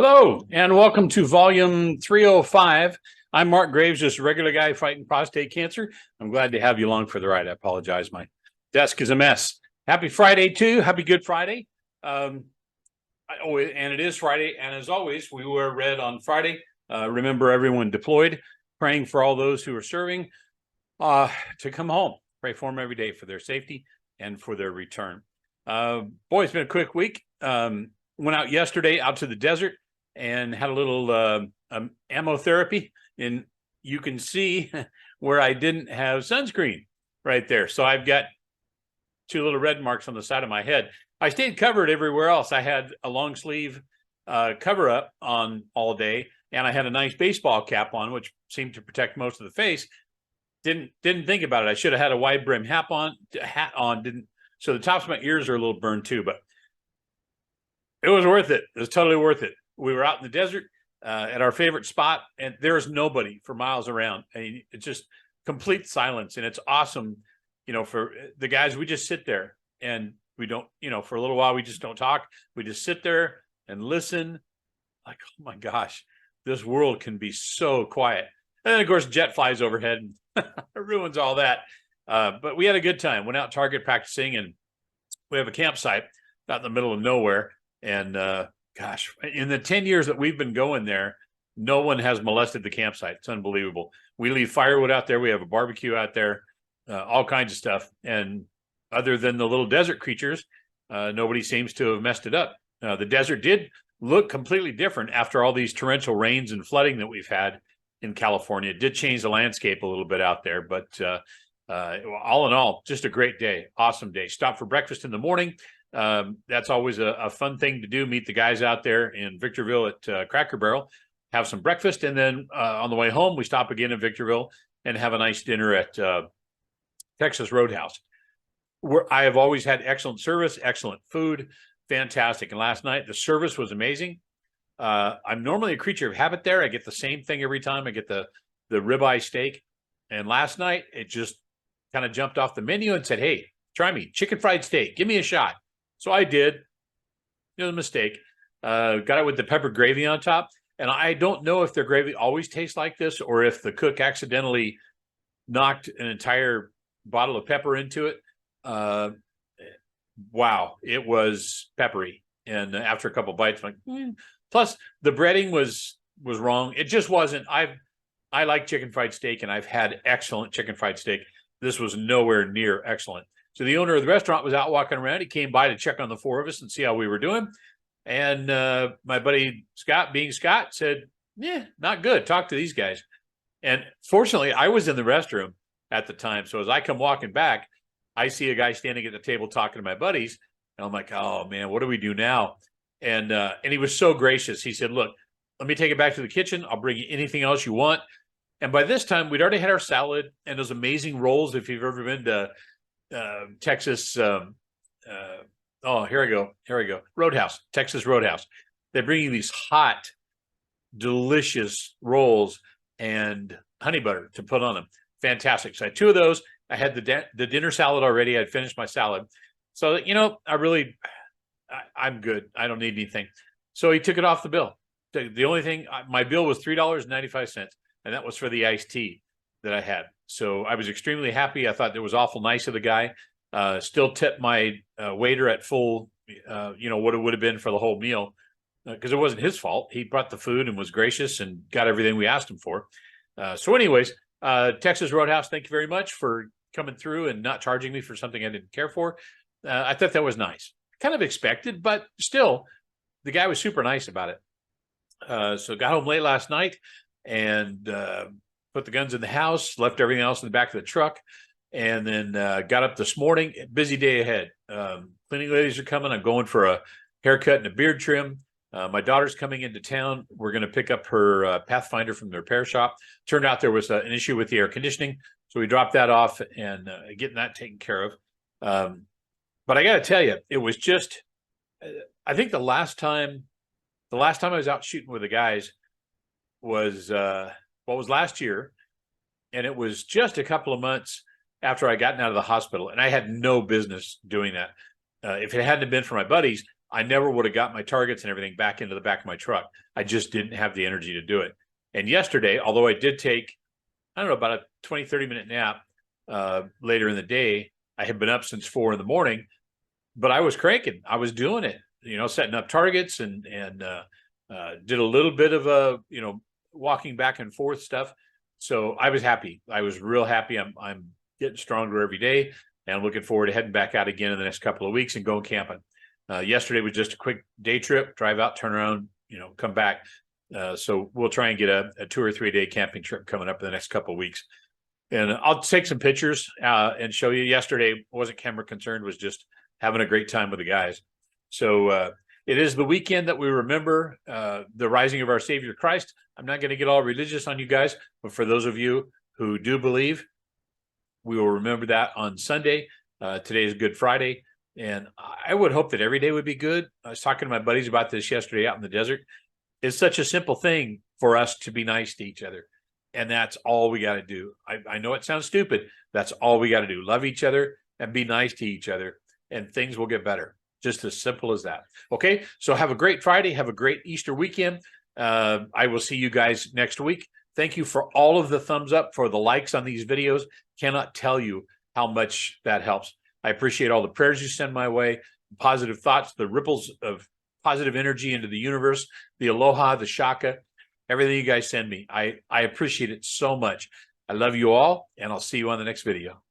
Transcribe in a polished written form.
Hello, and welcome to volume 305. I'm Mark Graves, just a regular guy fighting prostate cancer. I'm glad to have you along for the ride. I apologize. My desk is a mess. Happy Friday, too. Happy Good Friday. And it is Friday. And as always, we wear red on Friday. Remember everyone deployed, praying for all those who are serving to come home. Pray for them every day for their safety and for their return. Boy, it's been a quick week. Went out yesterday out to the desert and had a little ammo therapy, and you can see where I didn't have sunscreen right there. So I've got two little red marks on the side of my head. I stayed covered everywhere else. I had a long sleeve cover up on all day, and I had a nice baseball cap on, which seemed to protect most of the face. Didn't think about it. I should have had a wide brim hat on. Didn't. So the tops of my ears are a little burned too, but it was worth it. It was totally worth it. We were out in the desert at our favorite spot, and there's nobody for miles around. I mean, it's just complete silence, and it's awesome. You know, for the guys, we just sit there and we don't, for a little while, we just don't talk. We just sit there and listen. Like, oh my gosh, this world can be so quiet. And then, of course, jet flies overhead and it ruins all that. But we had a good time. Went out target practicing, and we have a campsite out in the middle of nowhere. And gosh, in the 10 years that we've been going there, no one has molested the campsite. It's unbelievable. We leave firewood out there. We have a barbecue out there, all kinds of stuff. And other than the little desert creatures, nobody seems to have messed it up. The desert did look completely different after all these torrential rains and flooding that we've had in California. It did change the landscape a little bit out there, but all in all, just a great day. Awesome day. Stopped for breakfast in the morning. That's always a fun thing to do. Meet the guys out there in Victorville at Cracker Barrel, have some breakfast, and then on the way home, we stop again in Victorville and have a nice dinner at Texas Roadhouse, where I have always had excellent service, excellent food, fantastic. And last night, the service was amazing. I'm normally a creature of habit there. I get the same thing every time. I get the ribeye steak. And last night, it just kind of jumped off the menu and said, hey, try me, chicken fried steak. Give me a shot. So I did. It was a mistake. Got it with the pepper gravy on top. And I don't know if their gravy always tastes like this or if the cook accidentally knocked an entire bottle of pepper into it. Wow, it was peppery. And after a couple of bites, I'm like, Plus the breading was wrong. It just wasn't. I like chicken fried steak, and I've had excellent chicken fried steak. This was nowhere near excellent. So the owner of the restaurant was out walking around. He came by to check on the four of us and see how we were doing. And my buddy Scott, being Scott, said, yeah, not good. Talk to these guys. And fortunately, I was in the restroom at the time. So as I come walking back, I see a guy standing at the table talking to my buddies. And I'm like, oh, man, what do we do now? And he was so gracious. He said, look, let me take it back to the kitchen. I'll bring you anything else you want. And by this time, we'd already had our salad and those amazing rolls. If you've ever been to Texas, here we go. Roadhouse, Texas Roadhouse. They bring you these hot, delicious rolls and honey butter to put on them. Fantastic. So I had two of those. I had the dinner salad already. I'd finished my salad. So, I'm good. I don't need anything. So he took it off the bill. The only thing, my bill was $3.95, and that was for the iced tea that I had. So I was extremely happy. I thought it was awful nice of the guy. Still tipped my waiter at full, what it would have been for the whole meal, because it wasn't his fault. He brought the food and was gracious and got everything we asked him for. So anyways, Texas Roadhouse, thank you very much for coming through and not charging me for something I didn't care for. I thought that was nice. Kind of expected, but still, the guy was super nice about it. So got home late last night and put the guns in the house, left everything else in the back of the truck, and then got up this morning. Busy day ahead. Cleaning ladies are coming. I'm going for a haircut and a beard trim. My daughter's coming into town. We're going to pick up her Pathfinder from the repair shop. Turned out there was an issue with the air conditioning, so we dropped that off and getting that taken care of. But I got to tell you, it was just, I think the last time I was out shooting with the guys was last year. And it was just a couple of months after I gotten out of the hospital, and I had no business doing that. If it hadn't been for my buddies, I never would have got my targets and everything back into the back of my truck. I just didn't have the energy to do it. And yesterday, although I did take, I don't know, about a 20, 30-minute nap later in the day, I had been up since 4 in the morning, but I was cranking. I was doing it, setting up targets and did a little bit of walking back and forth stuff. So I was happy. I was real happy. I'm getting stronger every day, and I'm looking forward to heading back out again in the next couple of weeks and going camping. Yesterday was just a quick day trip, drive out, turn around, come back. So we'll try and get a 2 or 3 day camping trip coming up in the next couple of weeks. And I'll take some pictures and show you. Yesterday wasn't camera concerned, was just having a great time with the guys. So it is the weekend that we remember the rising of our Savior Christ. I'm not going to get all religious on you guys, but for those of you who do believe, we will remember that on Sunday. Today is Good Friday, and I would hope that every day would be good. I was talking to my buddies about this yesterday out in the desert. It's such a simple thing for us to be nice to each other, and that's all we got to do. I know it sounds stupid. That's all we got to do. Love each other and be nice to each other, and things will get better. Just as simple as that. Okay, so have a great Friday. Have a great Easter weekend. I will see you guys next week. Thank you for all of the thumbs up, for the likes on these videos. Cannot tell you how much that helps. I appreciate all the prayers you send my way, positive thoughts, the ripples of positive energy into the universe, the aloha, the shaka, everything you guys send me. I appreciate it so much. I love you all, and I'll see you on the next video.